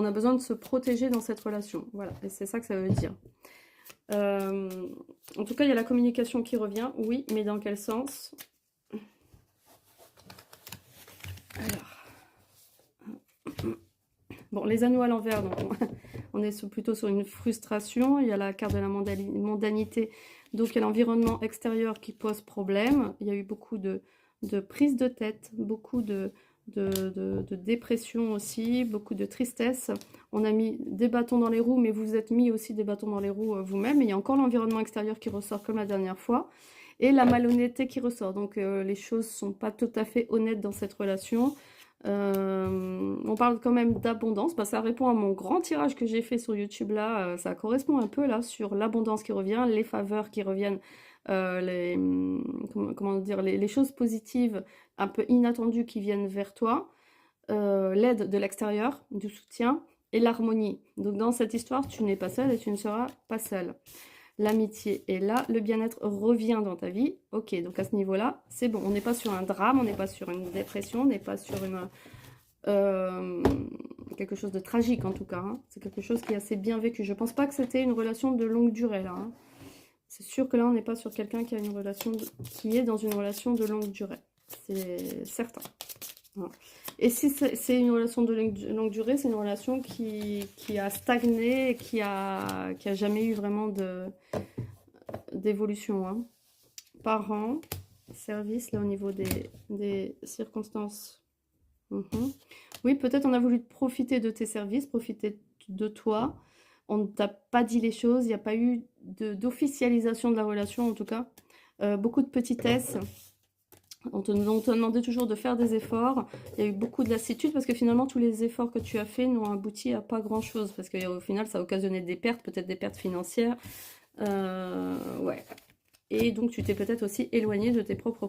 on a besoin de se protéger dans cette relation. Voilà, et c'est ça que ça veut dire. En tout cas, il y a la communication qui revient, oui, mais dans quel sens? Alors. Bon, les anneaux à l'envers, donc on est plutôt sur une frustration. Il y a la carte de la mondanité, donc il y a l'environnement extérieur qui pose problème. Il y a eu beaucoup de prise de tête, beaucoup de dépression aussi, beaucoup de tristesse. On a mis des bâtons dans les roues, mais vous êtes mis aussi des bâtons dans les roues vous-même. Il y a encore l'environnement extérieur qui ressort comme la dernière fois. Et la malhonnêteté qui ressort. Donc les choses ne sont pas tout à fait honnêtes dans cette relation. On parle quand même d'abondance, parce que ça répond à mon grand tirage que j'ai fait sur YouTube là, ça correspond un peu là sur l'abondance qui revient, les faveurs qui reviennent, comment dire, les choses positives un peu inattendues qui viennent vers toi, l'aide de l'extérieur, du soutien et l'harmonie. Donc dans cette histoire, tu n'es pas seule et tu ne seras pas seule. L'amitié est là, le bien-être revient dans ta vie. Ok, donc à ce niveau-là, c'est bon. On n'est pas sur un drame, on n'est pas sur une dépression, on n'est pas sur quelque chose de tragique en tout cas. Hein. C'est quelque chose qui est assez bien vécu. Je pense pas que c'était une relation de longue durée là. Hein. C'est sûr que là, on n'est pas sur quelqu'un qui a une relation qui est dans une relation de longue durée. C'est certain. Voilà. Et si c'est une relation de longue durée, c'est une relation qui a stagné, qui a jamais eu vraiment d'évolution. Hein. Parents, service, là au niveau des circonstances. Oui, peut-être on a voulu profiter de tes services, profiter de toi. On ne t'a pas dit les choses, il n'y a pas eu d'officialisation de la relation en tout cas. Beaucoup de petitesse. On te demandait toujours de faire des efforts. Il y a eu beaucoup de lassitude parce que finalement, tous les efforts que tu as faits n'ont abouti à pas grand-chose. Parce qu'au final, ça a occasionné des pertes, peut-être des pertes financières. Ouais. Et donc, tu t'es peut-être aussi éloigné de tes propres